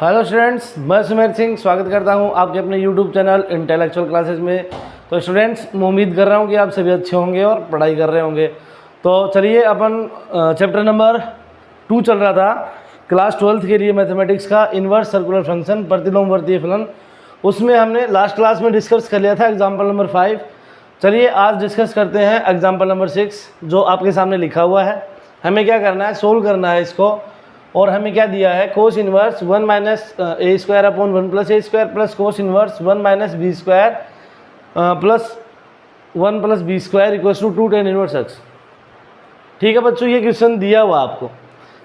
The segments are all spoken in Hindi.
हेलो स्टूडेंट्स, मैं सुमेर सिंह स्वागत करता हूं आपके अपने यूट्यूब चैनल इंटेलेक्चुअल क्लासेस में। तो स्टूडेंट्स, मैं उम्मीद कर रहा हूं कि आप सभी अच्छे होंगे और पढ़ाई कर रहे होंगे। तो चलिए, अपन चैप्टर नंबर 2 चल रहा था क्लास 12th के लिए मैथमेटिक्स का, इन्वर्स सर्कुलर फंक्शन, प्रतिलोमवर्तीय फलन। उसमें हमने लास्ट क्लास में डिस्कस कर लिया था एग्जाम्पल नंबर 5। चलिए आज डिस्कस करते हैं एग्जाम्पल नंबर 6 जो आपके सामने लिखा हुआ है। हमें क्या करना है, सोल्व करना है इसको। और हमें क्या दिया है, cos inverse 1 minus A square upon 1 plus A square plus cos inverse 1 minus B square plus 1 plus B square equal to 2 tan inverse x. ठीक है बच्चों, ये क्वेश्चन दिया हुआ आपको।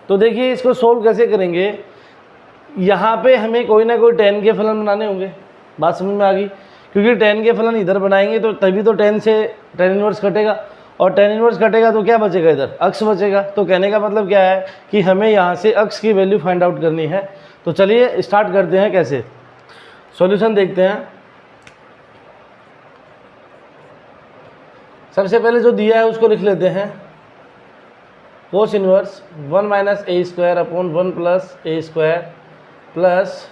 तो देखिए इसको सोल्व कैसे करेंगे। यहाँ पे हमें कोई ना कोई tan के फलन बनाने होंगे। बात समझ में आ गई? क्योंकि tan के फलन इधर बनाएंगे तो तभी तो tan से tan इनवर्स कटेगा, और tan इनवर्स कटेगा तो क्या बचेगा, इधर अक्स बचेगा। तो कहने का मतलब क्या है कि हमें यहाँ से अक्स की वैल्यू फाइंड आउट करनी है। तो चलिए स्टार्ट करते हैं। कैसे सॉल्यूशन देखते हैं। सबसे पहले जो दिया है उसको लिख लेते हैं। कोस इनवर्स 1 माइनस ए स्क्वायर अपॉन 1 प्लस ए square plus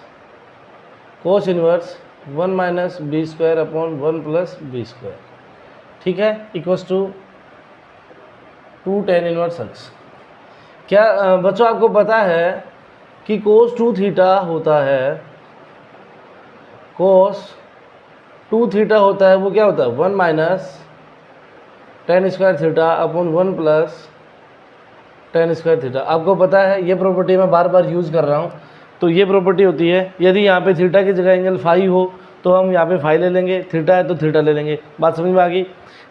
cos inverse 1 minus B square upon 1 plus B square, ठीक है, equals to 2 tan inverse x. क्या बच्चों आपको पता है कि कोस 2 थीटा होता है, कोस 2 थीटा होता है, वो क्या होता है 1 minus tan square theta upon 1 plus tan square theta. आपको पता है ये प्रॉपर्टी मैं बार बार यूज़ कर रहा हूँ। तो ये प्रॉपर्टी होती है, यदि यहाँ पे थीटा की जगह एंगल फाई हो तो हम यहाँ पे फाई ले लेंगे, थीटा है तो थीटा ले लेंगे। बात समझ में आ गई?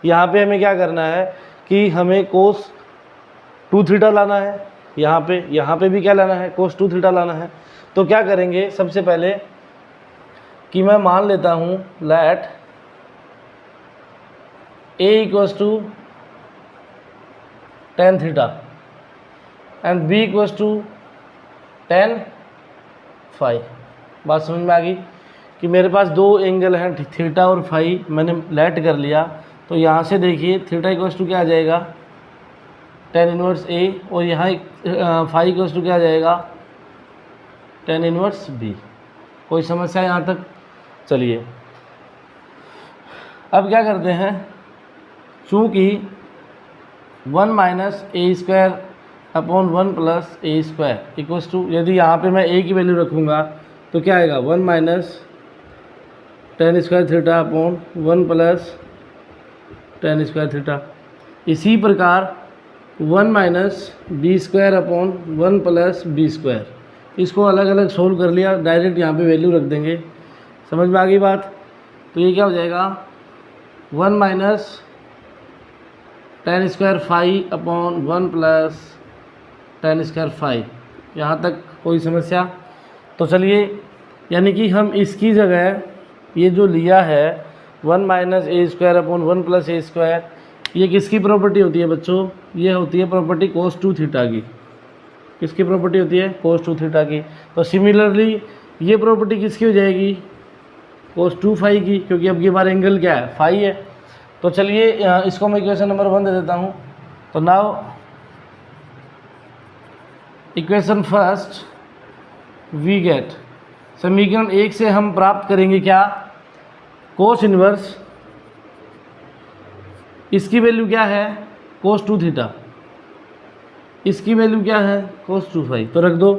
यहाँ पे हमें क्या करना है कि हमें कोस 2 थीटा लाना है, यहाँ पे भी क्या लाना है, कोस 2 थीटा लाना है। तो क्या करेंगे, सबसे पहले कि मैं मान लेता हूँ let a equals to tan theta and b equals to tan phi. बात समझ में आ गई कि मेरे पास दो एंगल हैं थीटा और फाई, मैंने लेट कर लिया। तो यहाँ से देखिए थीटा इक्वल्स टू क्या आ जाएगा tan इनवर्स a, और यहाँ फाई इक्वल्स टू क्या आ जाएगा tan इनवर्स b। कोई समस्या यहाँ तक? चलिए अब क्या करते हैं, चूँकि 1 minus A square upon 1 plus A square equals to, यदि यहाँ पे मैं a की वैल्यू रखूँगा तो क्या आएगा 1 minus tan square theta upon 1 plus tan square theta. इसी प्रकार 1 minus B square upon 1 plus B square, इसको अलग अलग सोल्व कर लिया, डायरेक्ट यहाँ पे वैल्यू रख देंगे। समझ में आ गई बात? तो ये क्या हो जाएगा 1 minus tan square phi upon 1 plus tan square phi. यहाँ तक कोई समस्या? तो चलिए, यानी कि हम इसकी जगह ये जो लिया है 1 माइनस ए स्क्वायर अपॉन 1 प्लस ए स्क्वायर, ये किसकी प्रॉपर्टी होती है बच्चों? ये होती है प्रॉपर्टी कोस 2 थीटा की। किसकी प्रॉपर्टी होती है? कोस 2 थीटा की। तो सिमिलरली ये प्रॉपर्टी किसकी हो जाएगी? कोस 2 फाई की, क्योंकि अब की बार एंगल क्या है, फाई है। तो चलिए इसको मैं इक्वेशन नंबर 1 दे देता हूँ। तो now equation first we get, समीकरण 1 से हम प्राप्त करेंगे क्या, कोस इनवर्स, इसकी वैल्यू क्या है कोस 2 थीटा, इसकी वैल्यू क्या है कोस 2 फाई। तो रख दो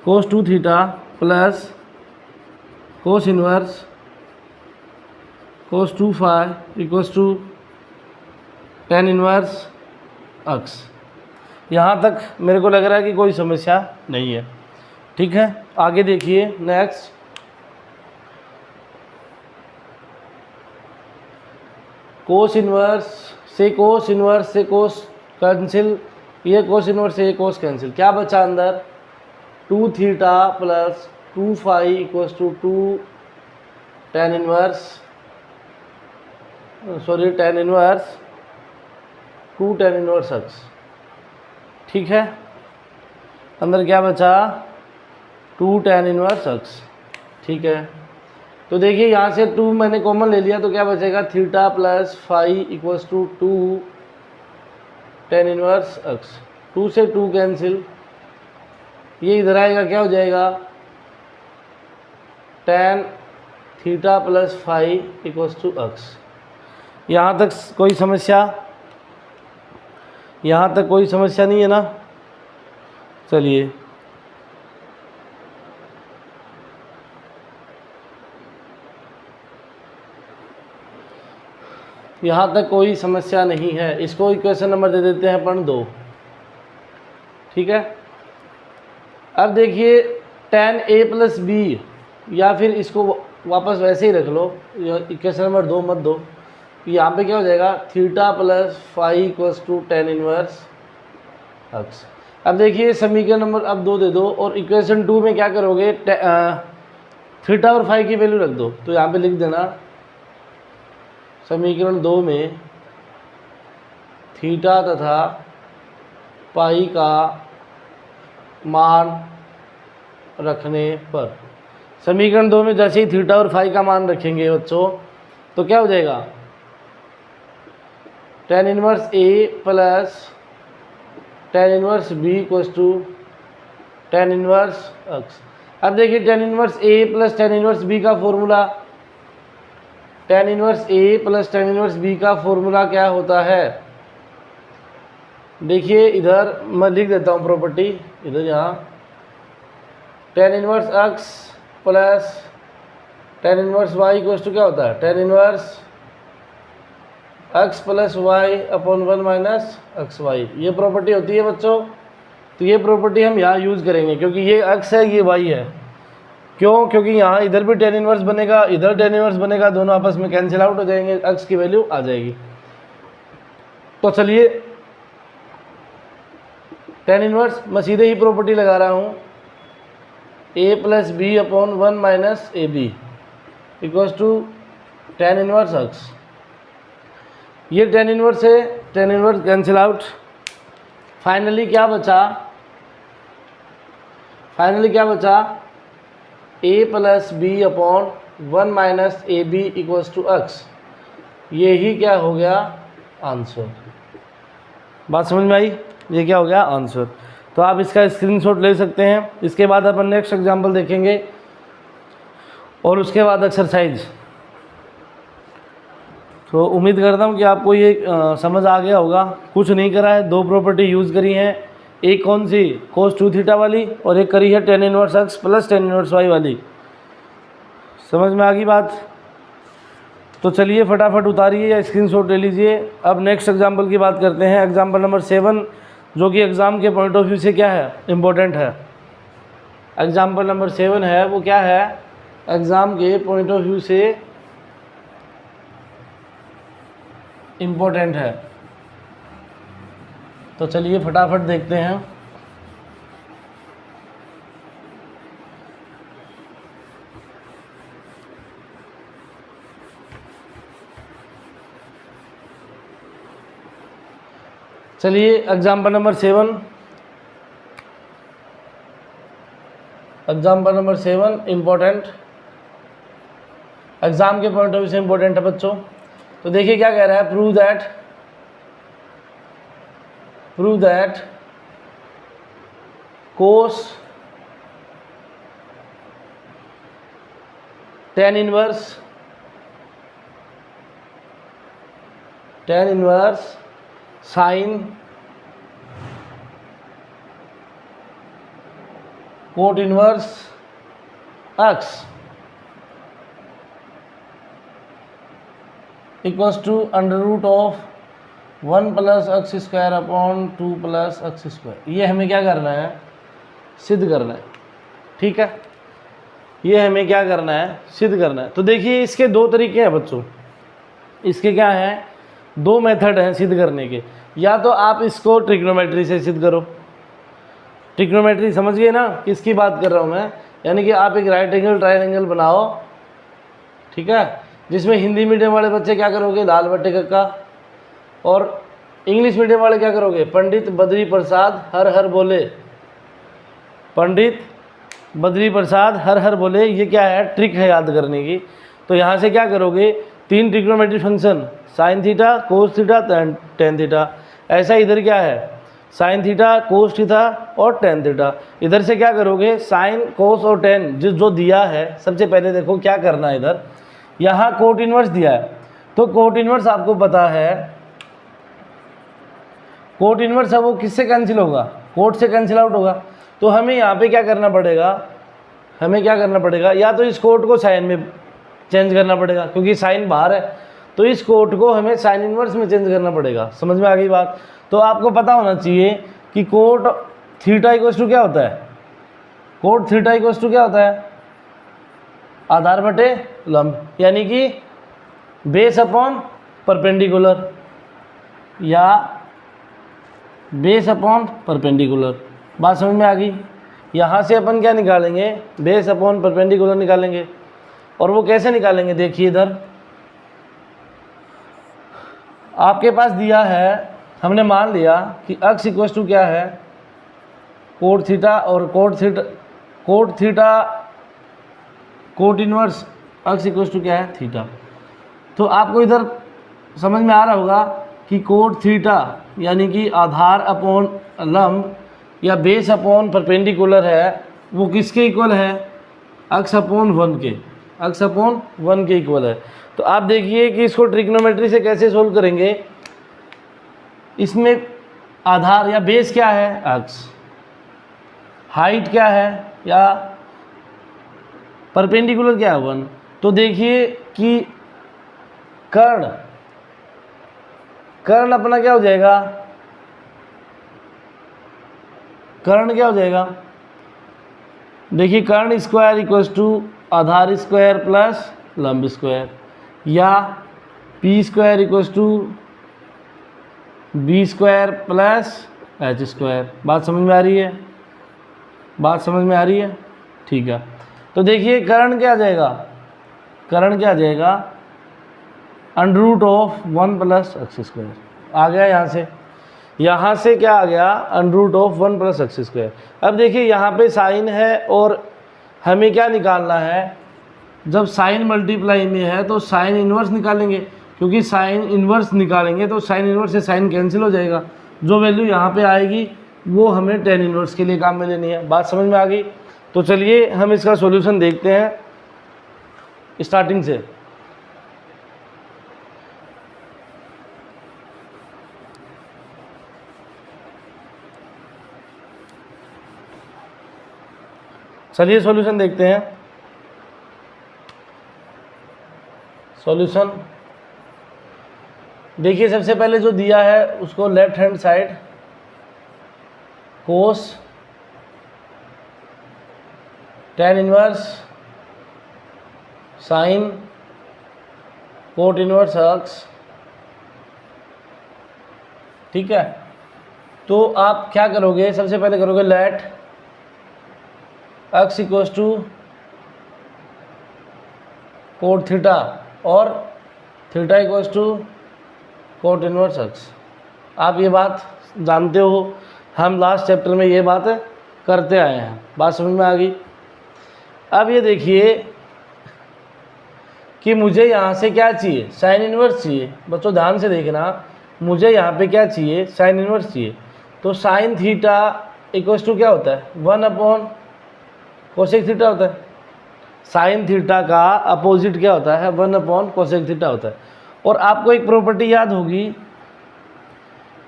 cos 2 theta plus cos inverse cos 2 phi equals to tan inverse X. यहाँ तक मेरे को लग रहा है कि कोई समस्या नहीं है। ठीक है, आगे देखिए नेक्स्ट। कोस इनवर्स से कोस कैंसिल, ये कोस इनवर्स से ये कोस कैंसिल, क्या बचा अंदर 2 theta plus 2 phi equals to 2 tan inverse 2 tan inverse x. ठीक है, अंदर क्या बचा 2 tan इनवर्स एक्स। ठीक है, तो देखिए यहाँ से 2 मैंने कॉमन ले लिया तो क्या बचेगा theta plus phi equals to 2 tan inverse X. 2 से 2 कैंसिल, ये इधर आएगा, क्या हो जाएगा, tan theta plus phi equals to x। यहाँ तक कोई समस्या? यहाँ तक कोई समस्या नहीं है ना? चलिए, यहाँ तक कोई समस्या नहीं है। इसको इक्वेशन नंबर दे देते हैं अपन 2। ठीक है, अब देखिए tan a प्लस बी, या फिर इसको वापस वैसे ही रख लो, इक्वेशन नंबर 2 मत दो। यहाँ पे क्या हो जाएगा, theta plus phi equals to tan inverse x। अब देखिए समीकरण नंबर अब 2 दे दो, और इक्वेशन 2 में क्या करोगे, थीटा और फाई की वैल्यू रख दो। तो यहाँ पे लिख देना समीकरण 2 में थीटा तथा पाई का मान रखने पर, समीकरण 2 में जैसे ही थीटा और फाई का मान रखेंगे बच्चों, तो क्या हो जाएगा, tan inverse a plus tan inverse b equals to tan inverse x। अब देखिए tan inverse a plus tan inverse b का formula, tan inverse a plus tan inverse b का फॉर्मूला क्या होता है? देखिए इधर मैं लिख देता हूँ प्रॉपर्टी, इधर यहाँ tan inverse x plus tan inverse y equals to क्या होता है, tan inverse x plus y upon 1 minus x y. ये प्रॉपर्टी होती है बच्चों। तो ये प्रॉपर्टी हम यहाँ यूज़ करेंगे, क्योंकि ये x है, ये y है। क्यों? क्योंकि यहाँ इधर भी tan इनवर्स बनेगा, इधर tan इनवर्स बनेगा, दोनों आपस में कैंसिल आउट हो जाएंगे, x की वैल्यू आ जाएगी। तो चलिए tan इनवर्स मैं सीधे ही प्रॉपर्टी लगा रहा हूँ, a plus b upon 1 minus a b equals to tan inverse x। ये tan इनवर्स है, tan inverse cancel out. Finally क्या बचा, a plus b upon 1 minus a b equals to x। ये ही क्या हो गया, आंसर। बात समझ में आई? ये क्या हो गया, आंसर। तो आप इसका स्क्रीनशॉट ले सकते हैं। इसके बाद अपन नेक्स्ट एग्जांपल देखेंगे और उसके बाद एक्सरसाइज। तो उम्मीद करता हूँ कि आपको ये समझ आ गया होगा। कुछ नहीं करा है, 2 प्रॉपर्टी यूज़ करी हैं, एक कौन सी, cos 2 थीटा वाली, और एक करी है tan inverse x plus tan inverse y वाली। समझ में आ गई बात? तो चलिए फटाफट उतारिए या स्क्रीनशॉट ले लीजिए। अब नेक्स्ट एग्जांपल की बात करते हैं, एग्जांपल नंबर 7, जो कि एग्ज़ाम के पॉइंट ऑफ व्यू से क्या है, इम्पोर्टेंट है। एग्जांपल नंबर 7 है, वो क्या है, एग्ज़ाम के पॉइंट ऑफ व्यू से इम्पोर्टेंट है। तो चलिए फटाफट देखते हैं। चलिए एग्जाम्पल नंबर 7, इम्पोर्टेंट, एग्जाम के पॉइंट ऑफ व्यू से इम्पोर्टेंट है बच्चों। तो देखिए क्या कह रहा है, prove that cos tan inverse sin cot inverse x equals to under root of 1 plus x square upon 2 plus x square. ये हमें क्या करना है, सिद्ध करना है। ठीक है, ये हमें क्या करना है, सिद्ध करना है। तो देखिए इसके 2 तरीके हैं बच्चों। इसके क्या हैं, 2 मेथड हैं सिद्ध करने के। या तो आप इसको ट्रिग्नोमेट्री से सिद्ध करो। ट्रिग्नोमेट्री समझ गए ना किसकी बात कर रहा हूँ मैं, यानी कि आप एक राइट एंगल ट्रायंगल बनाओ, ठीक है, जिसमें हिंदी मीडियम वाले बच्चे क्या करोगे, दाल बट्टे कक्का, और इंग्लिश मीडियम वाले क्या करोगे, पंडित बद्री प्रसाद हर हर बोले, पंडित बद्री प्रसाद हर हर बोले। ये क्या है, ट्रिक है याद करने की। तो यहाँ से क्या करोगे, 3 trigonometry function, sine theta, cos theta, tan theta. ऐसा इधर क्या है, साइन थीटा, कोस थीटा और टेन थीटा। इधर से क्या करोगे, साइन, कोस और टेन जो दिया है, सबसे पहले देखो क्या करना है। इधर यहाँ कोट इनवर्स दिया है, तो कोट इनवर्स आपको पता है, कोट इनवर्स है वो किससे कैंसिल होगा, कोट से कैंसिल आउट होगा। तो हमें यहाँ पे क्या करना पड़ेगा, हमें क्या करना पड़ेगा, या तो इस कोट को साइन में चेंज करना पड़ेगा क्योंकि साइन बाहर है, तो इस कोट को हमें साइन इनवर्स में चेंज करना पड़ेगा। समझ में आ गई बात। तो आपको पता होना चाहिए कि कोट थीटा इक्वल्स टू क्या होता है, कोट थीटा इक्वल्स टू क्या होता है, आधार बटे लंब, यानी कि बेस अपॉन परपेंडिकुलर या बेस अपॉन परपेंडिकुलर। बात समझ में आ गई। यहाँ से अपन क्या निकालेंगे, बेस अपॉन परपेंडिकुलर निकालेंगे। और वो कैसे निकालेंगे, देखिए इधर आपके पास दिया है, हमने मान लिया कि अक्स इक्वल्स टू क्या है, कोट थीटा, और cot theta cot inverse x equals to क्या है, थीटा। तो आपको इधर समझ में आ रहा होगा कि कोट थीटा यानी कि आधार अपॉन लंब या बेस अपॉन परपेंडिकुलर है, वो किसके इक्वल है, अक्स अपॉन 1 के, अक्स अपॉन 1 के इक्वल है। तो आप देखिए कि इसको ट्रिग्नोमेट्री से कैसे सोल्व करेंगे। इसमें आधार या बेस क्या है, अक्स, हाइट क्या है या परपेंडिकुलर क्या है, 1। तो देखिए कि कर्ण अपना क्या हो जाएगा, कर्ण क्या हो जाएगा, देखिए कर्ण स्क्वायर इक्वल्स टू आधार स्क्वायर प्लस लंब स्क्वायर, या P square equals to B square plus H square. बात समझ में आ रही है, बात समझ में आ रही है, ठीक है। तो देखिए कर्ण क्या आ जाएगा, कर्ण क्या आ जाएगा, under root of 1 plus x square आ गया। यहाँ से क्या आ गया, under root of 1 plus x square. अब देखिए यहाँ पे साइन है और हमें क्या निकालना है, जब साइन मल्टीप्लाई में है तो साइन इन्वर्स निकालेंगे, क्योंकि साइन इन्वर्स निकालेंगे तो साइन इन्वर्स से साइन कैंसिल हो जाएगा। जो वैल्यू यहाँ पे आएगी वो हमें टेन इन्वर्स के लिए काम में लेनी है। बात समझ में आ गई। तो चलिए हम इसका सॉल्यूशन देखते हैं स्टार्टिंग से। चलिए सॉल्यूशन देखते हैं। सॉल्यूशन देखिए, सबसे पहले जो दिया है उसको left hand side cos tan inverse sine cot inverse x, ठीक है। तो आप क्या करोगे, सबसे पहले करोगे let x equals to cot theta और theta equals to cot inverse x. आप ये बात जानते हो, हम लास्ट चैप्टर में ये बात करते आए हैं। बात समझ में आ गई। अब ये देखिए कि मुझे यहाँ से क्या चाहिए, साइन इनवर्स चाहिए। बच्चों ध्यान से देखना, मुझे यहाँ पे क्या चाहिए, साइन इनवर्स चाहिए। तो साइन थीटा इक्वल्स टू क्या होता है, 1 अपॉन कोसेक थीटा होता है। साइन थीटा का अपोजिट क्या होता है, 1 अपॉन कोसेक थीटा होता है। और आपको एक प्रॉपर्टी याद होगी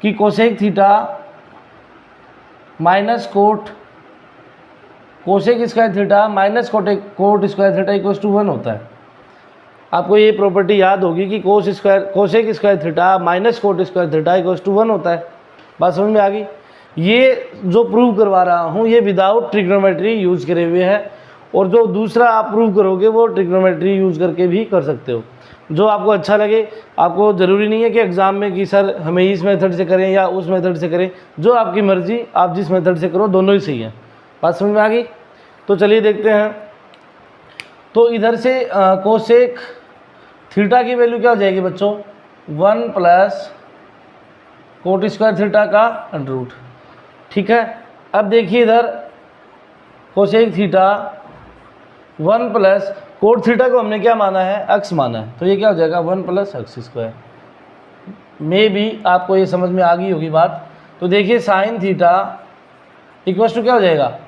कि cosec theta minus cosec square theta minus cot square theta equals to 1 होता है। आपको ये प्रॉपर्टी याद होगी कि cosec square theta minus cot square theta equals to 1 होता है। बात समझ में आ गई। ये जो प्रूव करवा रहा हूँ ये विदाउट ट्रिग्नोमेट्री यूज़ करे हुए है, और जो दूसरा आप प्रूव करोगे वो ट्रिग्नोमेट्री यूज़ करके भी कर सकते हो, जो आपको अच्छा लगे। आपको ज़रूरी नहीं है कि एग्ज़ाम में कि सर हमें इस मेथड से करें या उस मेथड से करें, जो आपकी मर्ज़ी, आप जिस मेथड से करो दोनों ही सही है। बात समझ में आ गई। तो चलिए देखते हैं। तो इधर से कोसेक थीटा की वैल्यू क्या हो जाएगी बच्चों, 1 प्लस कोट स्क्वायर थीटा का अंडर रूट, ठीक है। अब देखिए इधर cosec theta 1 plus cot theta को हमने क्या माना है, एक्स माना है, तो ये क्या हो जाएगा 1 प्लस एक्स स्क्वायर। मे भी आपको ये समझ में आ गई होगी बात। तो देखिए साइन थीटा इक्वल्स टू क्या हो जाएगा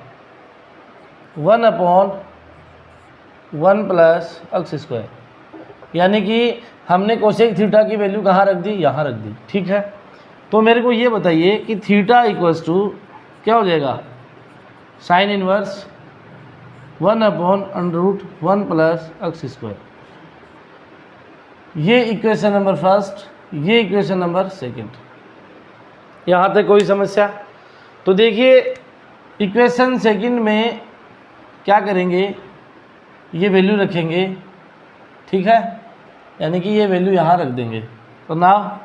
1/1 प्लस अक्स स्क्वायर, यानी कि हमने कोसेक थीटा की वैल्यू कहाँ रख दी, यहाँ रख दी। ठीक है, तो मेरे को ये बताइए कि थीटा इक्वल्स टू क्या हो जाएगा sign inverse 1/√1 plus x square. ये इक्वेशन नंबर फर्स्ट, ये इक्वेशन नंबर सेकंड। यहाँ तक कोई समस्या? तो देखिए इक्वेशन सेकंड में क्या करेंगे, ये वैल्यू रखेंगे, ठीक है, यानी कि ये वैल्यू यहाँ रख देंगे। तो now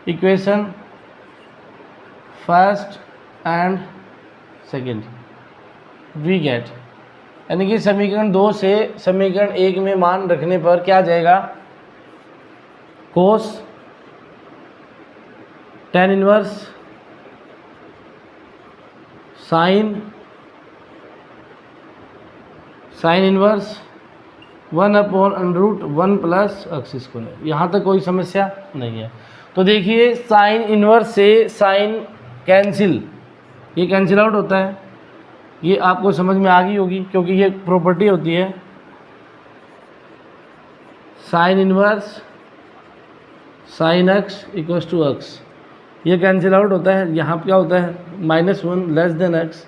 equation first and second we get, यानी कि समीकरण 2 से समीकरण 1 में मान रखने पर क्या आ जाएगा, cos tan inverse sine inverse 1/√1 plus x square. यहाँ तक कोई समस्या नहीं है। तो देखिए साइन इनवर्स से साइन कैंसिल, ये कैंसिल आउट होता है, ये आपको समझ में आ गई होगी क्योंकि ये प्रॉपर्टी होती है। Sine inverse sine x equals to x, ये कैंसिल आउट होता है। यहाँ क्या होता है -1 less than x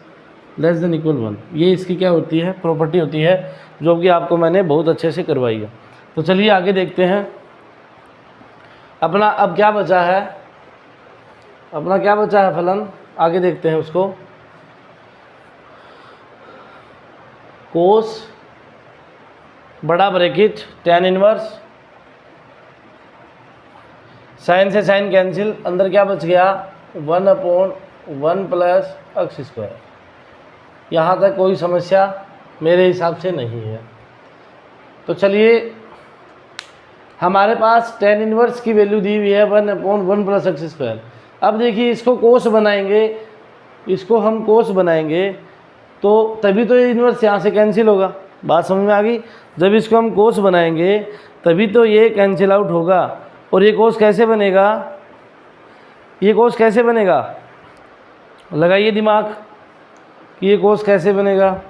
less than equal 1, ये इसकी क्या होती है प्रॉपर्टी होती है, जो कि आपको मैंने बहुत अच्छे से करवाई है। तो चलिए आगे देखते हैं अपना अब क्या बचा है, अपना क्या बचा है फलन, आगे देखते हैं उसको। कोस बड़ा ब्रैकेट tan इनवर्स, साइन से साइन कैंसिल, अंदर क्या बच गया 1/1 प्लस अक्स स्क्वायर। यहाँ तक कोई समस्या मेरे हिसाब से नहीं है। तो चलिए हमारे पास tan इनवर्स की वैल्यू दी हुई है 1/1 प्लस अक्स स्क्वायर। अब देखिए इसको कोस बनाएंगे, इसको हम कोस बनाएंगे तो तभी तो ये इनवर्स यहाँ से कैंसिल होगा। बात समझ में आ गई? जब इसको हम कोस बनाएंगे तभी तो ये कैंसिल आउट होगा। और ये कोस कैसे बनेगा, ये कोस कैसे बनेगा, लगाइए दिमाग कि ये कोस कैसे बनेगा।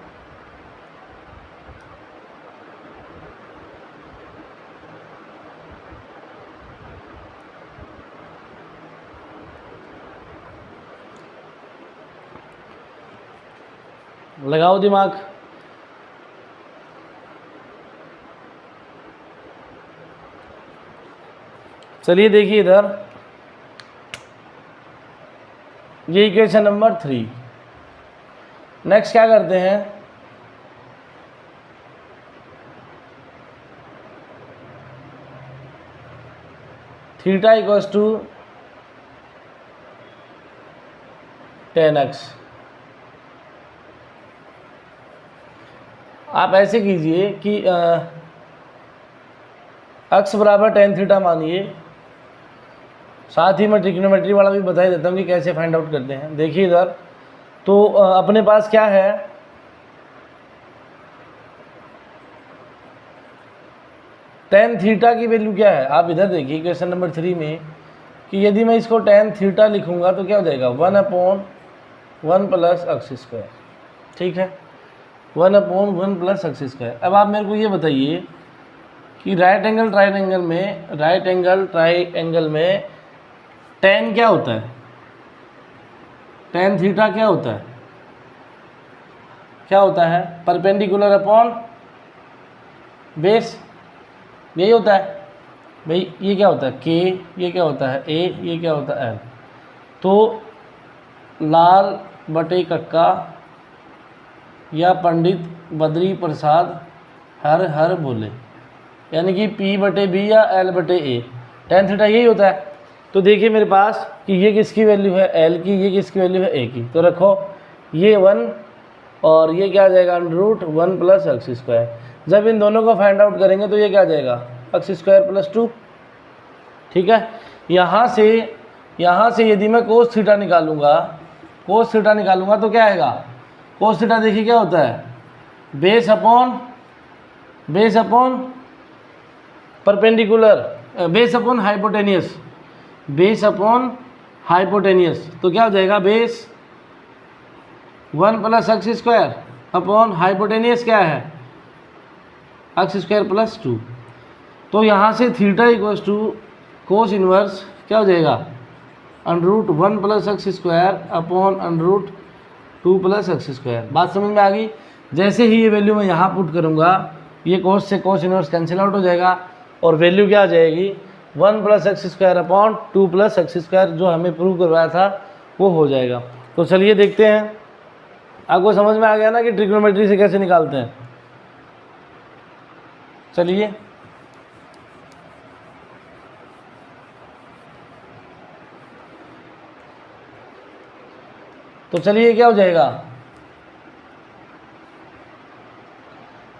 लगाओ दिमाग। चलिए देखिए इधर, ये इक्वेशन नंबर 3। नेक्स्ट क्या करते हैं, theta equals to tan x। आप ऐसे कीजिए कि x बराबर tan थीटा मानिए, साथ ही मैं ट्रिग्नोमेट्री वाला भी बता ही देता हूँ कि कैसे फाइंड आउट करते हैं। देखिए इधर तो अपने पास क्या है, tan थीटा की वैल्यू क्या है, आप इधर देखिए क्वेश्चन नंबर 3 में कि यदि मैं इसको tan थीटा लिखूंगा तो क्या हो जाएगा 1/1 प्लस अक्स स्क्वायर। ठीक है, 1/1 प्लस अक्स स्क्वायर। अब आप मेरे को ये बताइए कि राइट एंगल ट्राइंगल में tan क्या होता है, tan थीटा क्या होता है, क्या होता है परपेंडिकुलर अपॉन बेस, यही होता है भाई। ये क्या होता है k, ये क्या होता है a, ये क्या होता है l। तो लाल बटे कक्का या पंडित बद्री प्रसाद हर हर बोले, यानी कि p बटे b या l बटे a, tan थीटा यही होता है। तो देखिए मेरे पास कि ये किसकी वैल्यू है l की, ये किसकी वैल्यू है a की। तो रखो ये 1 और ये क्या आ जाएगा √1 प्लस अक्स स्क्वायर। जब इन दोनों को फाइंड आउट करेंगे तो ये क्या आ जाएगा अक्स स्क्वायर प्लस 2। ठीक है, यहाँ से यदि मैं कोस थीटा निकालूंगा तो क्या आएगा, कोस थीटा देखिए क्या होता है base upon perpendicular, base upon hypotenuse, base upon hypotenuse, तो क्या हो जाएगा base 1 plus x square upon hypotenuse क्या है एक्स स्क्वायर प्लस 2। तो यहाँ से theta equals to cos inverse क्या हो जाएगा √1 plus x square upon √2 plus x square. बात समझ में आ गई। जैसे ही ये वैल्यू मैं यहाँ पुट करूँगा ये कोस से कोस इनवर्स कैंसिल आउट हो जाएगा और वैल्यू क्या आ जाएगी 1 plus x square upon 2 plus x square, जो हमें प्रूव करवाया था वो हो जाएगा। तो चलिए देखते हैं, आपको समझ में आ गया ना कि ट्रिग्नोमेट्री से कैसे निकालते हैं। चलिए तो चलिए क्या हो जाएगा,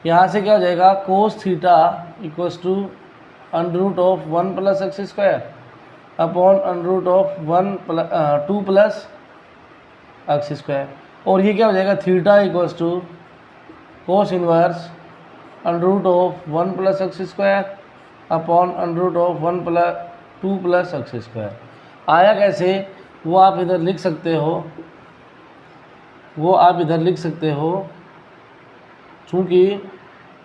यहाँ से क्या हो जाएगा cos theta equals to √1 plus x square upon √2 plus x square, और ये क्या हो जाएगा theta equals to cos inverse √1 plus x square upon √2 plus x square. आया कैसे वो आप इधर लिख सकते हो, चूँकि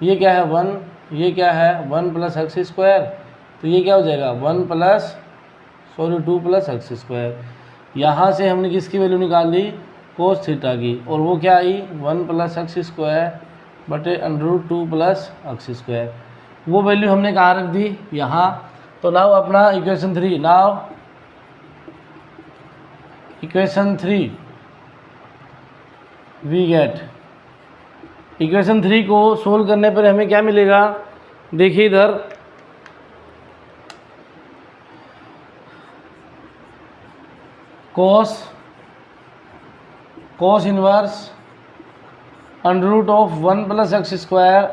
ये क्या है 1, ये क्या है 1 प्लस एक्स स्क्वायर, तो ये क्या हो जाएगा 2 प्लस एक्स स्क्वायर। यहाँ से हमने किसकी वैल्यू निकाल ली कोस थीटा की, और वो क्या आई 1 प्लस एक्स स्क्वायर बटे √2 प्लस एक्स स्क्वायर। वो वैल्यू हमने कहाँ रख दी यहाँ। तो नाउ अपना इक्वेशन 3 वी गेट इक्वेशन 3 को सोल्व करने पर हमें क्या मिलेगा, देखिए इधर cos inverse √1 plus x square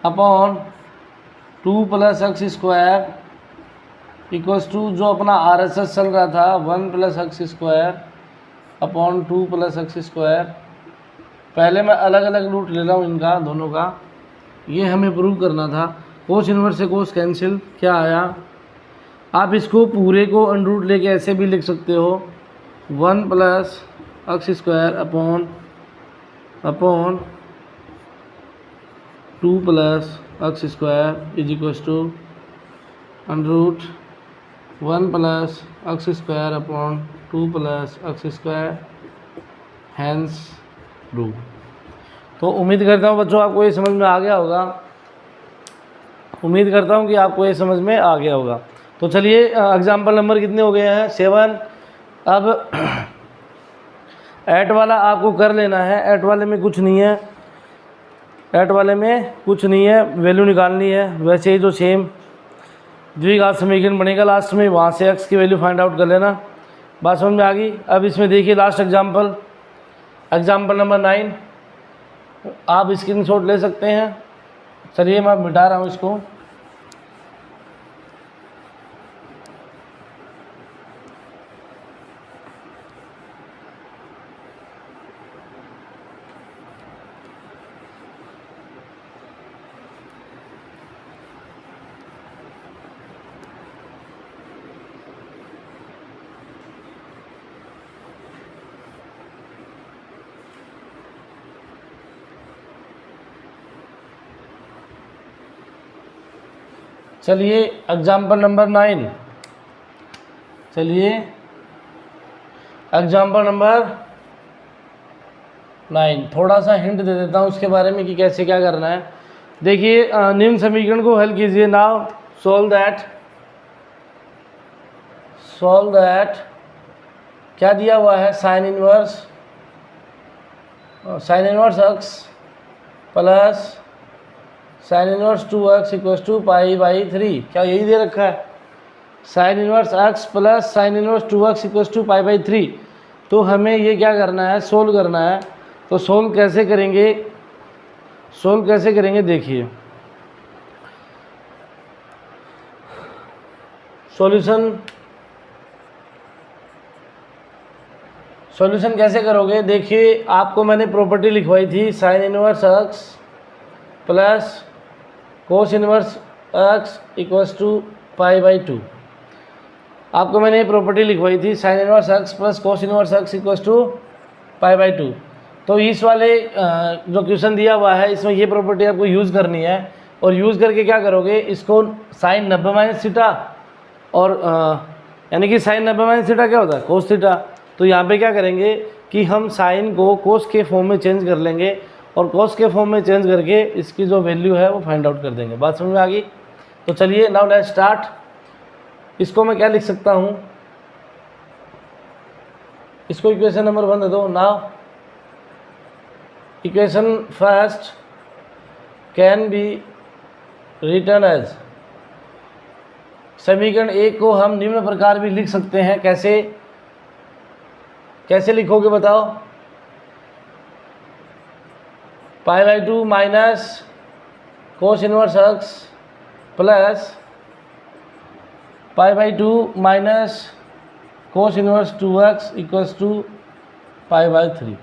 upon 2 plus x square equals to जो अपना RSS चल रहा था 1 plus x square upon 2 plus x square. पहले मैं अलग अलग रूट ले रहा हूँ इनका दोनों का, ये हमें प्रूव करना था। कोस इनवर्स से कोस कैंसिल, क्या आया, आप इसको पूरे को अंडर रूट लेके ऐसे भी लिख सकते हो 1 plus x square upon 2 plus x square is equals to √1 plus x square upon 2 plus x square hence prove. तो उम्मीद करता हूँ बच्चों आपको ये समझ में आ गया होगा, तो चलिए एग्जाम्पल नंबर कितने हो गए हैं 7। अब ऐट वाला आपको कर लेना है, ऐट वाले में कुछ नहीं है, वैल्यू निकालनी है। वैसे ही जो सेम द्विघात समीकरण बनेगा लास्ट में, वहाँ से x की वैल्यू फाइंड आउट कर लेना। बात समझ में आ गई। अब इसमें देखिए लास्ट एग्जाम्पल नंबर 9, आप स्क्रीनशॉट ले सकते हैं। चलिए मैं मिटा रहा हूँ इसको। चलिए एग्जाम्पल नंबर 9, थोड़ा सा हिंट दे देता हूँ उसके बारे में कि कैसे क्या करना है। देखिए निम्न समीकरण को हल कीजिए। नाउ सॉल्व दैट क्या दिया हुआ है sine inverse x plus sine inverse 2x equals to π/3। क्या यही दे रखा है sine inverse x plus sine inverse 2x equals to π/3। तो हमें ये क्या करना है सोल्व करना है। तो सोल्व कैसे करेंगे देखिए, सॉल्यूशन कैसे करोगे। देखिए आपको मैंने प्रॉपर्टी लिखवाई थी sine inverse x plus cos inverse x equals to π/2। आपको मैंने ये प्रॉपर्टी लिखवाई थी sine inverse x plus cos inverse x equal to π/2। तो इस वाले जो क्वेश्चन दिया हुआ है इसमें ये प्रॉपर्टी आपको यूज़ करनी है, और यूज़ करके क्या करोगे, इसको साइन 90 माइनस थीटा और यानी कि साइन 90 माइनस थीटा क्या होता है, कोस थीटा। तो यहाँ पे क्या करेंगे कि हम साइन को कोस के फॉर्म में चेंज कर लेंगे, और कोस के फॉर्म में चेंज करके इसकी जो वैल्यू है वो फाइंड आउट कर देंगे। बात समझ में आ गई? तो चलिए नाउ लेट्स स्टार्ट। इसको मैं क्या लिख सकता हूँ, इसको इक्वेशन नंबर 1 दे दो। Now equation first can be written as, समीकरण 1 को हम निम्न प्रकार भी लिख सकते हैं। कैसे कैसे लिखोगे बताओ? π/2 minus cos inverse x plus π/2 minus cos inverse 2x equals to π/3।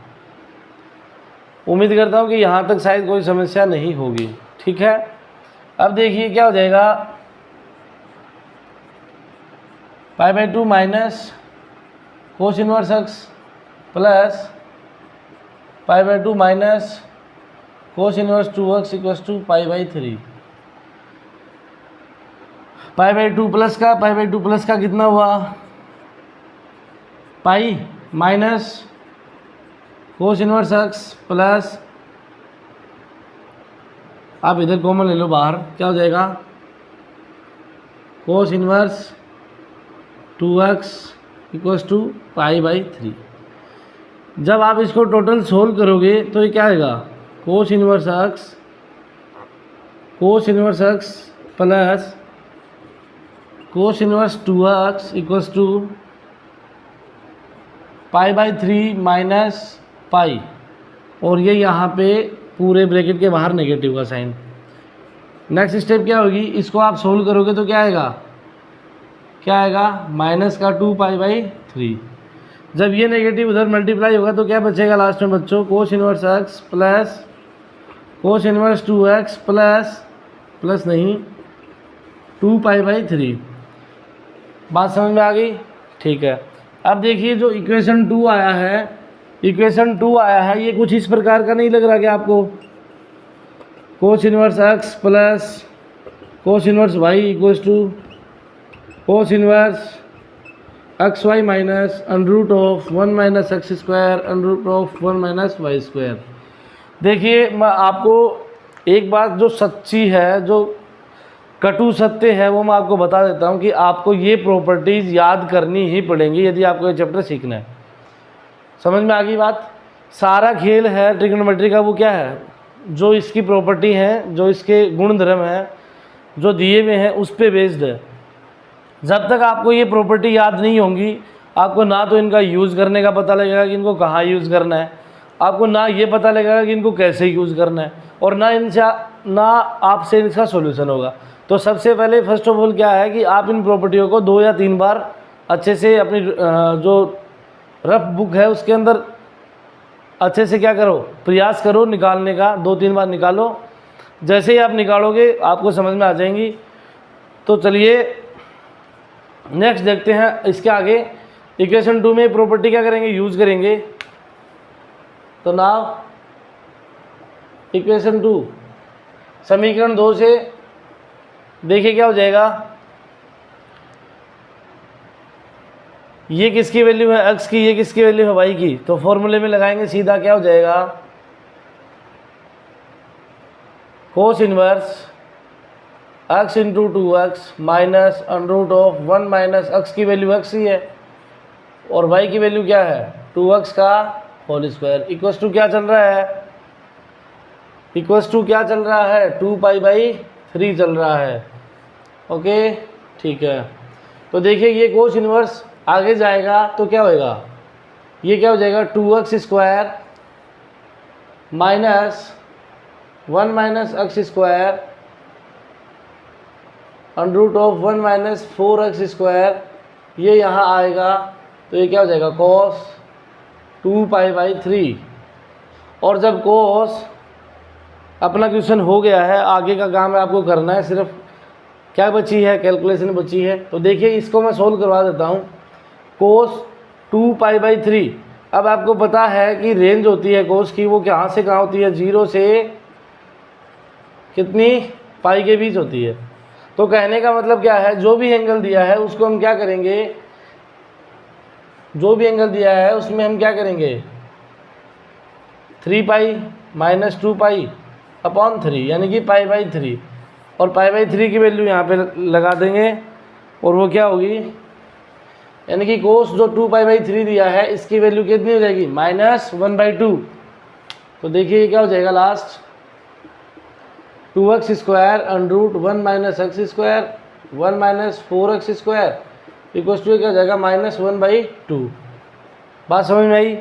उम्मीद करता हूँ कि यहाँ तक शायद कोई समस्या नहीं होगी। ठीक है, अब देखिए क्या हो जाएगा, π/2 minus cos inverse x plus π/2 minus cos inverse 2x equals to π/3। π/2 plus का कितना हुआ, pi minus cos inverse x plus, आप इधर कॉमन ले लो बाहर, क्या हो जाएगा, कोस इनवर्स 2x इक्वल्स टू π/3। जब आप इसको टोटल सोल्व करोगे तो ये क्या आएगा, cos inverse x plus cos inverse 2x equals to π/3 minus pi, और ये यहाँ पे पूरे ब्रैकेट के बाहर नेगेटिव का साइन। नेक्स्ट स्टेप क्या होगी, इसको आप सोल्व करोगे तो क्या आएगा माइनस का 2π/3। जब ये नेगेटिव उधर मल्टीप्लाई होगा तो क्या बचेगा लास्ट में बच्चों, कोस inverse x plus cos inverse 2x plus नहीं 2π/3। बात समझ में आ गई? ठीक है, अब देखिए जो इक्वेशन 2 आया है ये कुछ इस प्रकार का नहीं लग रहा क्या आपको, cos inverse x plus cos inverse y equals to cos inverse x y minus √1 minus x square √1 minus y square. देखिए मैं आपको एक बात जो सच्ची है, जो कटु सत्य है, वो मैं आपको बता देता हूँ कि आपको ये प्रॉपर्टीज़ याद करनी ही पड़ेंगी यदि आपको ये चैप्टर सीखना है। समझ में आ गई बात? सारा खेल है ट्रिग्नोमेट्री का, वो क्या है, जो इसकी प्रॉपर्टी है, जो इसके गुण धर्म हैं, जो दिए हुए हैं उस पर बेस्ड है। जब तक आपको ये प्रॉपर्टी याद नहीं होंगी, आपको ना तो इनका यूज़ करने का पता लगेगा कि इनको कहाँ यूज़ करना है, आपको ना ये पता लगेगा कि इनको कैसे यूज़ करना है, और ना आपसे इसका सॉल्यूशन होगा। तो सबसे पहले फर्स्ट ऑफ ऑल क्या है कि आप इन प्रॉपर्टियों को 2 या 3 बार अच्छे से अपनी जो रफ बुक है उसके अंदर अच्छे से क्या करो, प्रयास करो निकालने का। 2-3 बार निकालो, जैसे ही आप निकालोगे आपको समझ में आ जाएंगी। तो चलिए नेक्स्ट देखते हैं इसके आगे। इक्वेशन 2 में प्रॉपर्टी क्या करेंगे, यूज़ करेंगे। तो नाउ इक्वेशन 2 समीकरण 2 से देखिए क्या हो जाएगा, ये किसकी वैल्यू है x की, ये किसकी वैल्यू है y की। तो फॉर्मूले में लगाएंगे सीधा, क्या हो जाएगा, कोस inverse x into 2x minus √1 minus x की वैल्यू x ही है और y की वैल्यू क्या है 2x का होल स्क्वायर इक्वल्स टू क्या चल रहा है, इक्वल्स टू क्या चल रहा है 2π/3 चल रहा है। ओके ठीक है। तो देखिए ये कोस इनवर्स आगे जाएगा तो क्या होएगा, ये क्या हो जाएगा 2x square minus 1 minus x square √1 minus 4x square, ये यहाँ आएगा तो ये क्या हो जाएगा cos 2π/3। और जब cos अपना क्वेश्चन हो गया है, आगे का काम है आपको करना है सिर्फ क्या बची है, कैलकुलेशन बची है। तो देखिए इसको मैं सोल्व करवा देता हूँ। कोस 2π/3, अब आपको पता है कि रेंज होती है कोस की वो कहाँ से कहाँ होती है, 0 से कितनी पाई के बीच होती है। तो कहने का मतलब क्या है, जो भी एंगल दिया है उसको हम क्या करेंगे, जो भी एंगल दिया है उसमें हम क्या करेंगे 3π - 2π/3 यानी कि π/3, और π/3 की वैल्यू यहाँ पे लगा देंगे और वो क्या होगी, यानी कि कोस जो 2π/3 दिया है इसकी वैल्यू कितनी हो जाएगी -1/2। तो देखिए ये क्या हो जाएगा last 2x² √1 - x² 1 - 4x² equal to क्या हो जाएगा -1/2। बात समझ में आई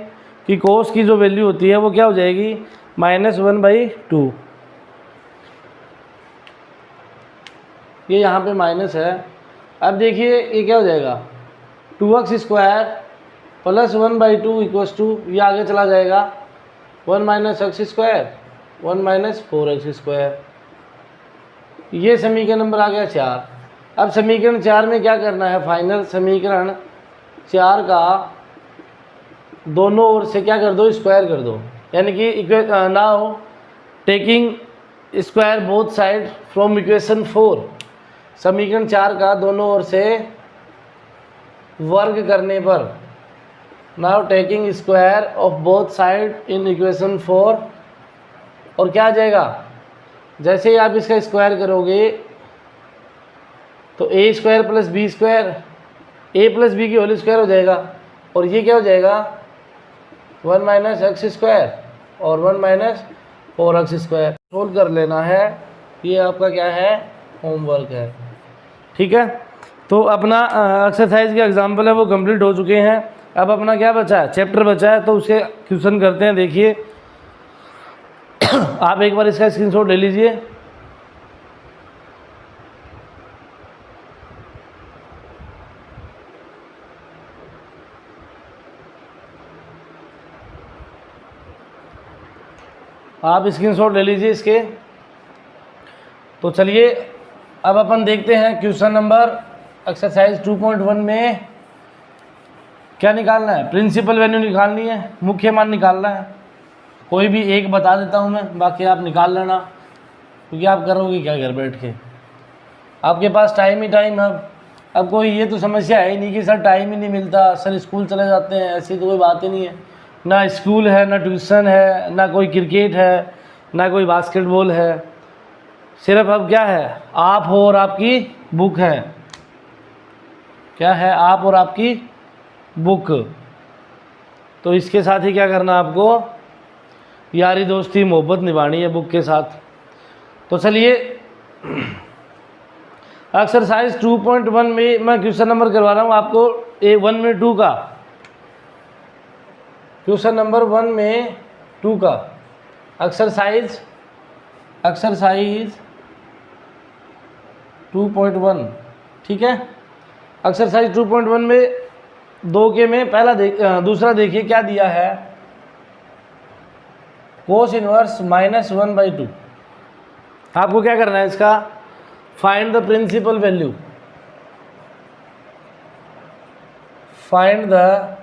कि कोस की जो वैल्यू होती है वो क्या हो जाएगी -1/2। ये यहाँ पे माइनस है। अब देखिए ये क्या हो जाएगा 2x² + 1/2 इक्वल टू ये आगे चला जाएगा 1 - x², 1 - 4x²। ये समीकरण नंबर आ गया 4। अब समीकरण 4 में क्या करना है, फाइनल समीकरण 4 का दोनों ओर से क्या कर दो, स्क्वायर कर दो। यानी कि now taking square both side from equation 4, समीकरण 4 का दोनों ओर से वर्ग करने पर, now taking square of both side in equation 4, और क्या आ जाएगा, जैसे ही आप इसका स्क्वायर करोगे तो a² + b², a + b की होल स्क्वायर हो जाएगा, और ये क्या हो जाएगा 1 - x² और 1 - 4x²। सोल्व कर लेना है, ये आपका क्या है होमवर्क है। ठीक है, तो अपना एक्सरसाइज के एग्जाम्पल है वो कंप्लीट हो चुके हैं। अब अपना क्या बचा है, चैप्टर बचा है, तो उसके क्वेश्चन करते हैं। देखिए आप एक बार इसका स्क्रीनशॉट ले लीजिए। आप स्क्रीनशॉट ले लीजिए इसके। तो चलिए अब अपन देखते हैं क्वेश्चन नंबर एक्सरसाइज 2.1 में क्या निकालना है, प्रिंसिपल वैल्यू निकालनी है, मुख्य मान निकालना है। कोई भी एक बता देता हूँ मैं, बाकी आप निकाल लेना, क्योंकि आप करोगे क्या घर बैठ के, आपके पास टाइम ही टाइम है। अब कोई ये तो समस्या है ही नहीं कि सर टाइम ही नहीं मिलता, सर स्कूल चले जाते हैं, ऐसी तो कोई बात ही नहीं है। ना स्कूल है, ना ट्यूशन है, ना कोई क्रिकेट है, ना कोई बास्केटबॉल है, सिर्फ अब क्या है आप हो और आपकी बुक है। क्या है, आप और आपकी बुक। तो इसके साथ ही क्या करना आपको, यारी दोस्ती मोहब्बत निभानी है बुक के साथ। तो चलिए एक्सरसाइज 2.1 में मैं क्वेश्चन नंबर करवा रहा हूँ आपको A1 में 2 का, क्वेश्चन नंबर 1 में 2 का एक्सरसाइज 2.1। ठीक है, एक्सरसाइज 2.1 में 2 के में दूसरा देखिए क्या दिया है, कोस इनवर्स -1/2। आपको क्या करना है इसका, find the principal value, find the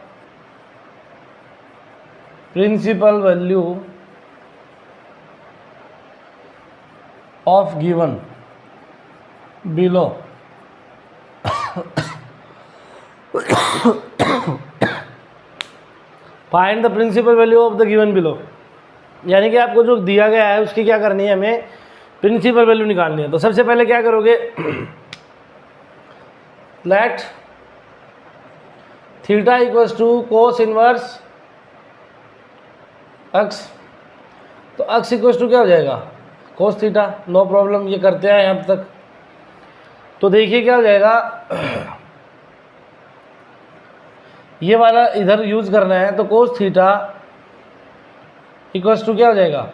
principal value of given below. Find the principal value of the given below, यानी कि आपको जो दिया गया है उसकी क्या करनी है, हमें प्रिंसिपल वैल्यू निकालनी है। तो सबसे पहले क्या करोगे, let theta equals to cos inverse x. तो एक्स इक्वल्स टू क्या हो जाएगा कोस थीटा, नो प्रॉब्लम, ये करते हैं यहाँ तक। तो देखिए क्या हो जाएगा, ये वाला इधर यूज करना है, तो कोस थीटा इक्वल्स टू क्या हो जाएगा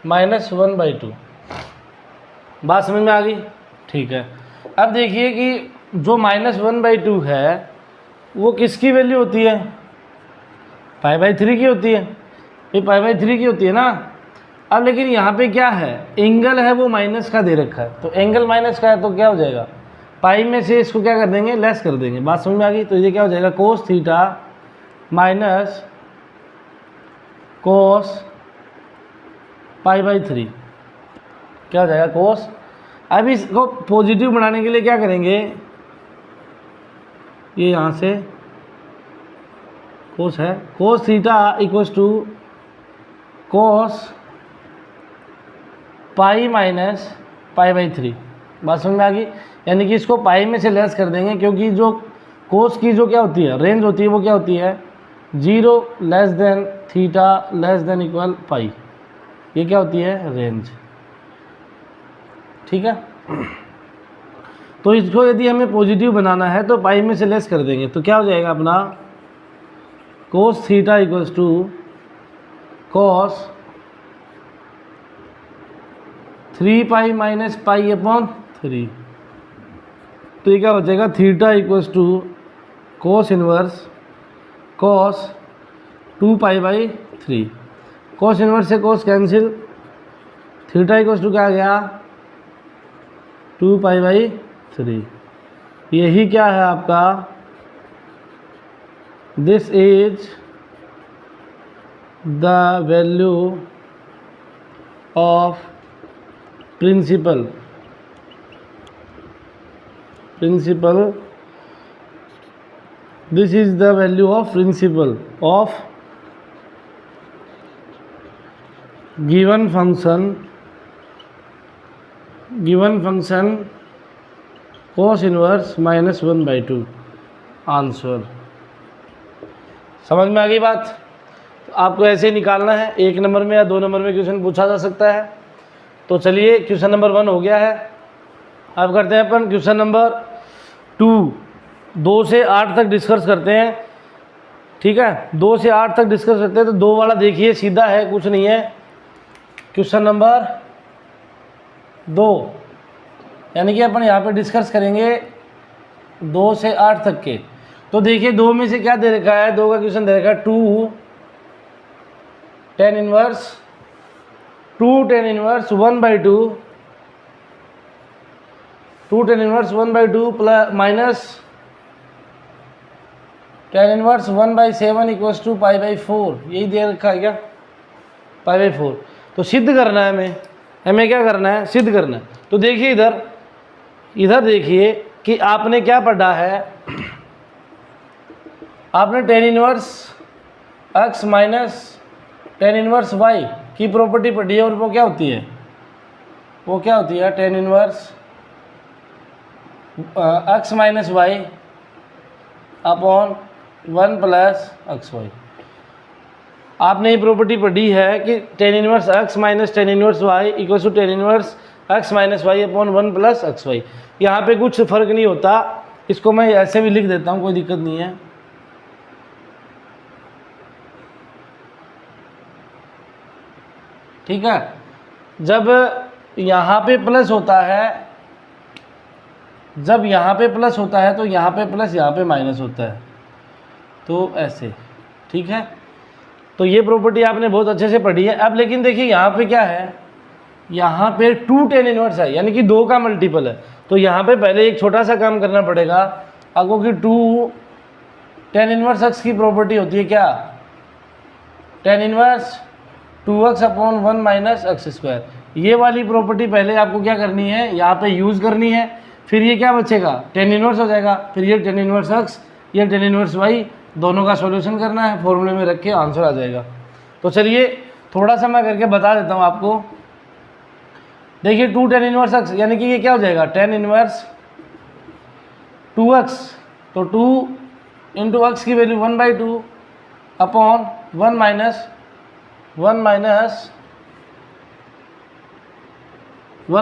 -1/2। बात समझ में आ गई, ठीक है। अब देखिए कि जो -1/2 है वो किसकी वैल्यू होती है, π/3 की होती है, ये π/3 की होती है ना। अब लेकिन यहाँ पे क्या है, एंगल है वो माइनस का दे रखा है, तो एंगल माइनस का है तो क्या हो जाएगा, पाई में से इसको क्या कर देंगे, लेस कर देंगे। बात समझ में आ गई? तो ये क्या हो जाएगा, cos theta minus cos pi by 3 क्या हो जाएगा, कोस। अब इसको पॉजिटिव बनाने के लिए क्या करेंगे, ये यहाँ से कोस है, cos theta equals to cos pi minus pi by 3। बात समझ में आ गई? यानी कि इसको पाई में से लेस कर देंगे, क्योंकि जो कोस की जो क्या होती है, रेंज होती है, वो क्या होती है, 0 less than theta less than equal pi. ये क्या होती है, रेंज। ठीक है, तो इसको यदि हमें पॉजिटिव बनाना है तो पाई में से लेस कर देंगे, तो क्या हो जाएगा अपना, cos theta equals to cos 3 pi minus pi upon 3। तो ये क्या हो जाएगा, theta equals to cos inverse cos 2 pi by 3। Cos inverse से cos cancel, theta equals to क्या आ गया, 2 पाई बाई 3। यही क्या है आपका, this is the value of principal this is the value of principle of given function cos inverse -1/2। Answer समझ में आ गई बात? तो आपको ऐसे ही निकालना है, 1 नंबर में या 2 नंबर में क्वेश्चन पूछा जा सकता है। तो चलिए क्वेश्चन नंबर 1 हो गया है। अब करते हैं अपन क्वेश्चन नंबर 2। 2 से 8 तक डिस्कस करते हैं, ठीक है, 2 से 8 तक डिस्कस करते हैं। तो 2 वाला देखिए, सीधा है, कुछ नहीं है। क्वेश्चन नंबर 2 यानी कि अपन यहाँ पे डिस्कस करेंगे 2 से 8 तक के। तो देखिए 2 में से क्या दे रखा है, 2 का क्वेश्चन दे रखा है 2 tan inverse 1/2 2 tan inverse 1/2 plus minus tan inverse 1/7 equals to pi by 4। यही दे रखा है क्या, पाई बाई 4। तो सिद्ध करना है हमें क्या करना है, सिद्ध करना है। तो देखिए इधर देखिए कि आपने क्या पढ़ा है, आपने tan inverse x minus tan inverse y की प्रॉपर्टी पढ़ी है, और वो क्या होती है, tan inverse x minus y upon 1 plus x y. आपने ये प्रॉपर्टी पढ़ी है कि tan inverse x minus tan inverse y equal to tan inverse x minus y upon 1 plus x y. यहाँ पे कुछ फर्क नहीं होता, इसको मैं ऐसे भी लिख देता हूँ, कोई दिक्कत नहीं है। ठीक है, जब यहाँ पे प्लस होता है, तो यहाँ पे प्लस, यहाँ पे माइनस होता है, तो ऐसे। ठीक है, तो ये प्रॉपर्टी आपने बहुत अच्छे से पढ़ी है। अब लेकिन देखिए यहाँ पे क्या है, यहाँ पे 2 tan इनवर्स है, यानी कि 2 का मल्टीपल है। तो यहाँ पे पहले एक छोटा सा काम करना पड़ेगा आपको कि 2 tan इनवर्स x की प्रॉपर्टी होती है क्या, tan inverse 2x upon 1 minus x square. ये वाली प्रॉपर्टी पहले आपको क्या करनी है, यहाँ पे यूज़ करनी है। फिर ये क्या बचेगा, tan इनवर्स हो जाएगा, फिर ये tan इनवर्स x, ये tan इनवर्स y, दोनों का सॉल्यूशन करना है, फॉर्मूले में रख के आंसर आ जाएगा। तो चलिए थोड़ा सा मैं करके बता देता हूँ आपको। देखिए 2 tan इनवर्स x, यानी कि ये क्या हो जाएगा, tan इनवर्स 2x, तो 2 इंटू एक्स की वैल्यू 1/2 अपॉन 1 माइनस 1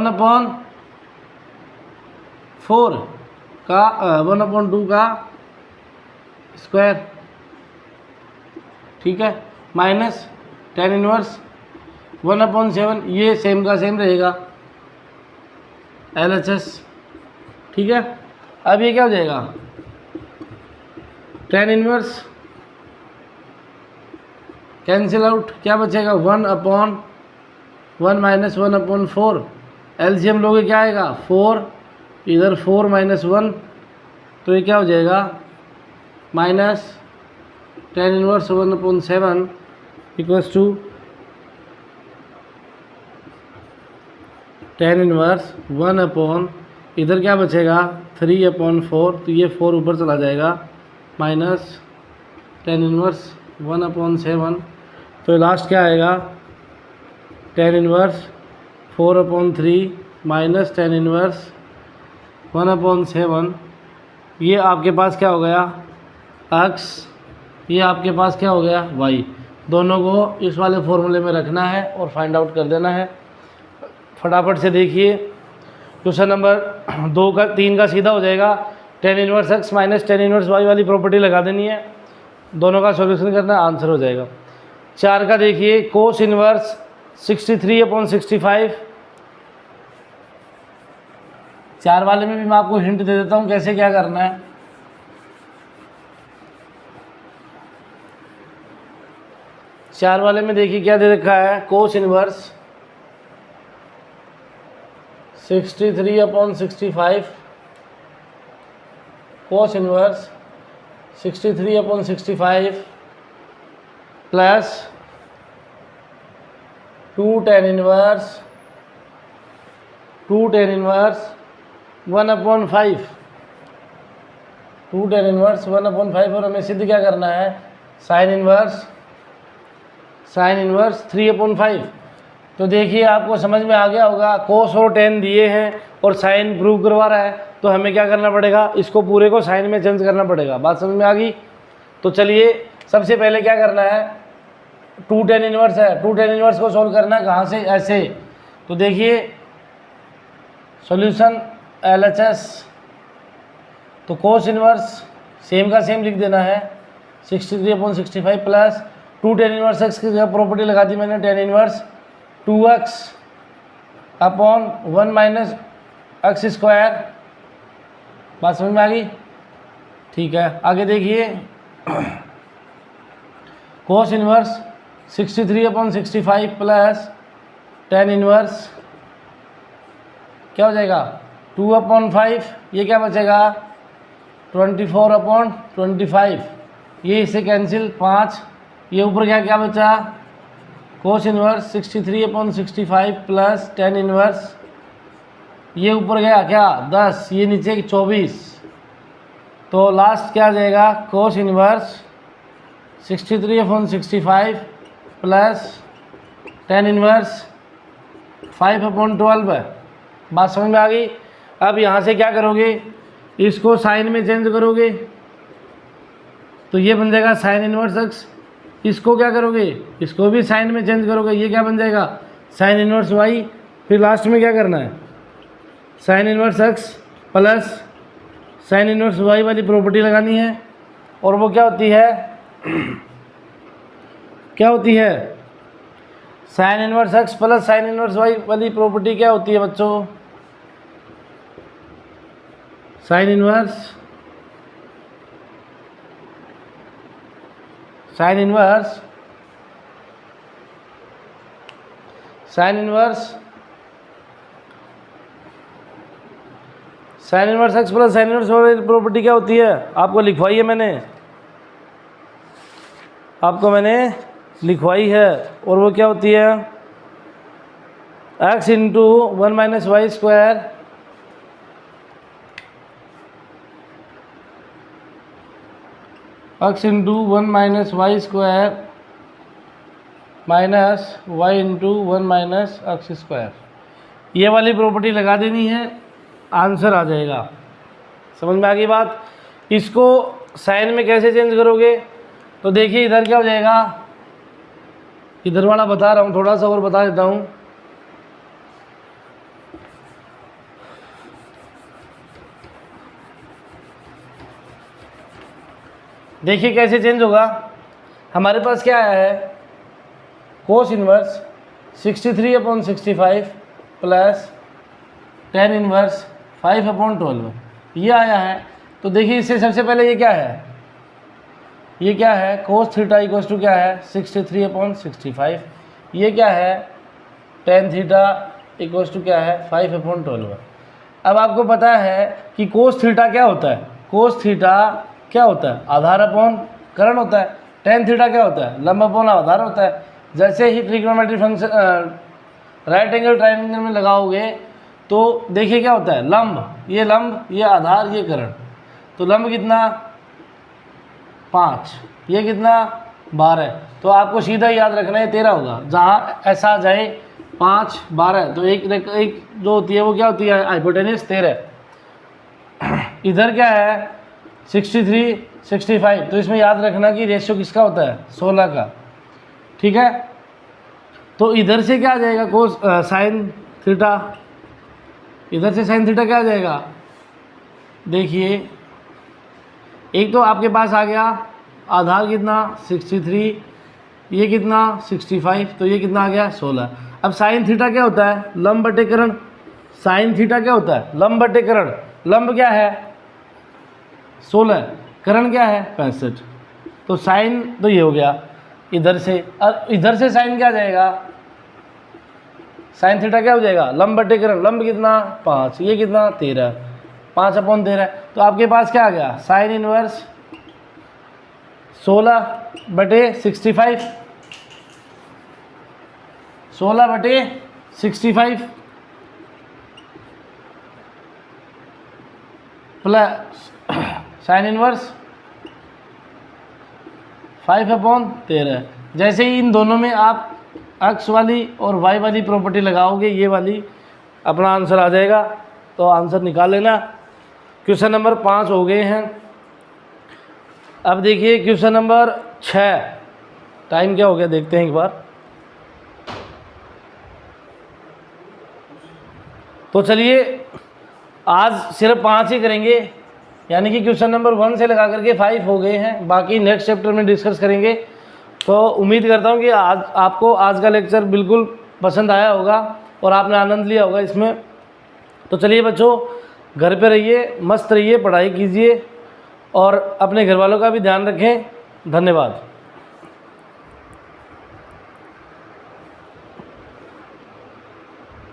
अपॉन 4 का 1/2 का स्क्वायर। ठीक है, माइनस tan इनवर्स 1/7, ये सेम का सेम रहेगा, LHS। ठीक है, अब ये क्या हो जाएगा, tan इनवर्स कैंसिल आउट, क्या बचेगा 1/2 1 माइनस 1/4, एलसीएम लोगे क्या आएगा 4, इधर 4 माइनस 1, तो ये क्या हो जाएगा minus tan inverse 1/7 equals to tan inverse 1 इधर क्या बचेगा 3/4, तो ये 4 ऊपर चला जाएगा माइनस tan इनवर्स 1/7, तो लास्ट क्या आएगा tan inverse 4/3 minus tan inverse 1/7। ये आपके पास क्या हो गया x, ये आपके पास क्या हो गया y। दोनों को इस वाले फॉर्मूले में रखना है और फाइंड आउट कर देना है। फटाफट से देखिए क्वेश्चन नंबर 3 का सीधा हो जाएगा, tan inverse x minus tan inverse y वाली प्रॉपर्टी लगा देनी है, दोनों का सॉल्यूशन करना, आंसर हो जाएगा। 4 का देखिए कोस इनवर्स 63/65, 4 वाले में भी मैं आपको हिंट दे देता हूँ कैसे क्या करना है। 4 वाले में देखिए क्या दे रखा है, cos inverse 63/65, cos inverse 63/65 plus 2 tan inverse 1/5, 2 tan inverse 1/5, और हमें सिद्ध क्या करना है साइन इनवर्स 3/5। तो देखिए आपको समझ में आ गया होगा, कोस और टेन दिए हैं और साइन प्रूव करवा रहा है, तो हमें क्या करना पड़ेगा, इसको पूरे को साइन में चेंज करना पड़ेगा। बात समझ में आ गई। तो चलिए सबसे पहले क्या करना है, 2 tan इनवर्स है, 2 tan इनवर्स को सॉल्व करना है, कहाँ से, ऐसे। तो देखिए सॉल्यूशन LHS, तो कोस इनवर्स सेम का सेम लिख देना है 63/65 प्लस 2 tan इनवर्स x की जगह प्रॉपर्टी लगा दी मैंने, tan inverse 2x/1 minus x²। बात समझ में आ गई, ठीक है। आगे देखिए cos inverse 63/65 plus tan inverse क्या हो जाएगा 2/5, ये क्या बचेगा 24/25, ये इससे कैंसिल 5, ये ऊपर क्या क्या बचा cos inverse 63/65 plus tan inverse, ये ऊपर गया क्या 10, ये नीचे 24, तो लास्ट क्या आ जाएगा cos inverse 63/65 plus tan inverse 5/12 है। बात समझ में आ गई। अब यहाँ से क्या करोगे, इसको साइन में चेंज करोगे, तो ये बन जाएगा साइन इनवर्स x। इसको क्या करोगे, इसको भी साइन में चेंज करोगे, ये क्या बन जाएगा साइन इनवर्स y। फिर लास्ट में क्या करना है sine inverse x plus sine inverse y वाली प्रॉपर्टी लगानी है, और वो क्या होती है क्या होती है sine inverse x plus sine inverse y वाली प्रॉपर्टी क्या होती है बच्चों, sign inverse sine inverse x plus sine inverse वाली प्रॉपर्टी क्या होती है, आपको लिखवाई है मैंने, लिखवाई है, और वो क्या होती है x into 1 minus y square x into 1 minus y square minus y into 1 minus x square, ये वाली प्रॉपर्टी लगा देनी है, आंसर आ जाएगा। समझ में आ गई बात। इसको साइन में कैसे चेंज करोगे, तो देखिए इधर क्या हो जाएगा, इधर वाला बता रहा हूँ, थोड़ा सा और बता देता हूँ। देखिए कैसे चेंज होगा, हमारे पास क्या आया है cos inverse 63/65 plus tan inverse 5/12, ये आया है। तो देखिए इससे सबसे पहले ये क्या है कोस थीटा इक्वल्स टू क्या है 63/65, ये क्या है tan थीटा इक्वल्स टू क्या है 5/12। अब आपको पता है कि कोस थीटा क्या होता है, कोस थीटा क्या होता है, आधार अपॉन करण होता है। tan थीटा क्या होता है, लंब अपॉन आधार होता है। जैसे ही trigonometry function right angle triangle में लगाओगे तो देखिए क्या होता है, लंब, ये आधार, ये करण। तो लंब कितना 5, ये कितना 12। तो आपको सीधा याद रखना है 13 होगा। जहाँ ऐसा जाए 5 12 तो एक जो होती है वो क्या होती है, हाइपोटेन्यूस 13। इधर क्या है 63 65। तो इसमें याद रखना कि रेशियो किसका होता है 16 का, ठीक है। तो इधर से क्या आ जाएगा कोस साइन थीटा, इधर से साइन थीटा क्या आ जाएगा, देखिए एक तो आपके पास आ गया आधार कितना 63, ये कितना 65, तो ये कितना आ गया 16। अब साइन थीटा क्या होता है, लंब बटे करण। साइन थीटा क्या होता है, लंब बटे करण। लंब क्या है 16, करण क्या है 65। तो साइन तो ये हो गया इधर से, और इधर से साइन क्या आ जाएगा, साइन थीटा क्या हो जाएगा, लंब बटे करण। लंब कितना 5, ये कितना 13, 5/13। तो आपके पास क्या आ गया, sine inverse 16/65, 16/65 plus sine inverse 5/13। जैसे ही इन दोनों में आप एक्स वाली और वाई वाली प्रॉपर्टी लगाओगे, ये वाली, अपना आंसर आ जाएगा। तो आंसर निकाल लेना। क्वेश्चन नंबर 5 हो गए हैं। अब देखिए क्वेश्चन नंबर 6, टाइम क्या हो गया देखते हैं एक बार। तो चलिए आज सिर्फ 5 ही करेंगे, यानी कि क्वेश्चन नंबर 1 से लगा करके 5 हो गए हैं, बाकी नेक्स्ट चैप्टर में डिस्कस करेंगे। तो उम्मीद करता हूँ कि आज आपको आज का लेक्चर बिल्कुल पसंद आया होगा और आपने आनंद लिया होगा इसमें। तो चलिए बच्चों, घर पे रहिए, मस्त रहिए, पढ़ाई कीजिए और अपने घर वालों का भी ध्यान रखें। धन्यवाद।